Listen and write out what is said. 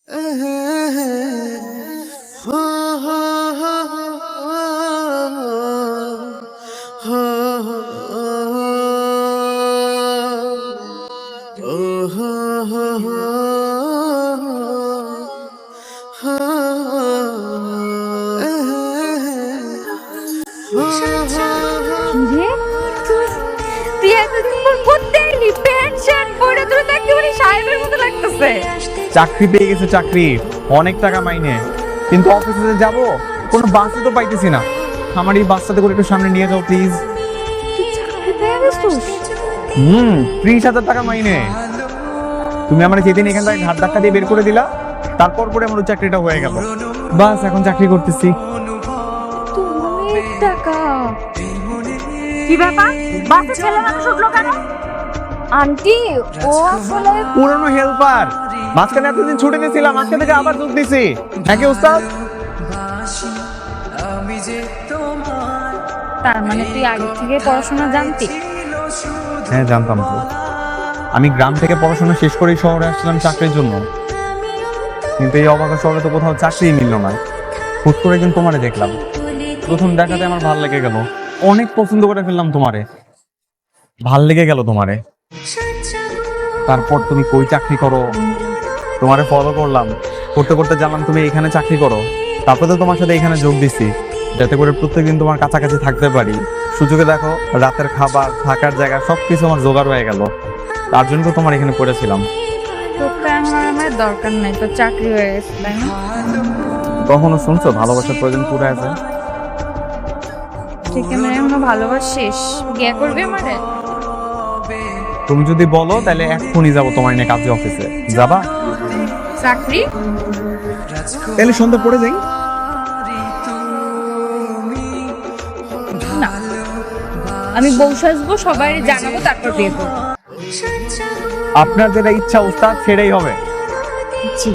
কিরে তুই এতদিন পর পড়তে এলি, প্যান্ট শার্ট পরে তোর তো একেবারে সাহেবের মতো লাগতেছে। চাকরি পেয়ে গেছে, চাকরি অনেক টাকা মাইনে, কিন্তু অফিসে যাব কোনো বাসে তো পাইতেছি না। আমার এই বাসটাতে করে একটু সামনে নিয়ে যাও প্লিজ। তুই চাকরি পেয়ে গেছিস? 30,000 টাকা মাইনে। তুমি আমার যেদিন এখান থেকে ঘাট ধাক্কা দিয়ে বের করে দিলা, তারপর পরে আমার চাকরিটা হয়ে গেল। বাস এখন চাকরি করতেছি। তো অনেক টাকা। কি ব্যাপার, বাসে ছেলে মানুষ উঠলো কেন? আন্টি ও আসলে পুরনো হেল্পার, মাঝখানে এতদিন ছুটে গেছিলাম, আজকে থেকে আবার যোগ দিছি। নাকি উস্তাদ? তার মানে তুই আগে থেকে পড়াশোনা জানতি? হ্যাঁ জানতাম তো। আমি গ্রাম থেকে পড়াশোনা শেষ করেই শহরে আসছিলাম চাকরির জন্য, কিন্তু এই অবাক শহরে তো কোথাও চাকরিই মিলল না। হুট করে কিন্তু তোমারে দেখলাম, প্রথম দেখাতে আমার ভাল লেগে গেল, অনেক পছন্দ করে ফেললাম তোমারে, ভাল লেগে গেল তোমারে। তারপর তুমি কই চাকরি করো, তোমারে ফলো করলাম, করতে করতে জানলাম তুমি এখানে চাকরি করো। তারপরে তো তোমার সাথে এখানে যোগ দিছি, যাতে করে প্রত্যেকদিন তোমার কাছাকাছি থাকতে পারি। সুযোগে দেখো রাতের খাবার, থাকার জায়গা সবকিছু আমার জোগাড় হয়ে গেল। তার জন্য তো তোমার এখানে পড়েছিলাম। তোকে আমার দরকার নাই, তো চাকরি হয়ে গেছে তাই না? কখনো শুনছো ভালোবাসার প্রয়োজন পুরো আছে? ঠিক আছে, এখনো ভালোবাসিস? বিয়ে করবি আমারে? তুমি যদি বলো তাহলে এক্ষুনি যাবো তোমার নিয়ে কাজে, অফিসে যাবা? চাকরি? তাহলে সন্ধ্যা পড়ে যাই। না, আমি বউ সাজবো, সবাই জানাবো, তারপর বিয়ে করবো। আপনার যেটা ইচ্ছা উস্তাদ সেটাই হবে।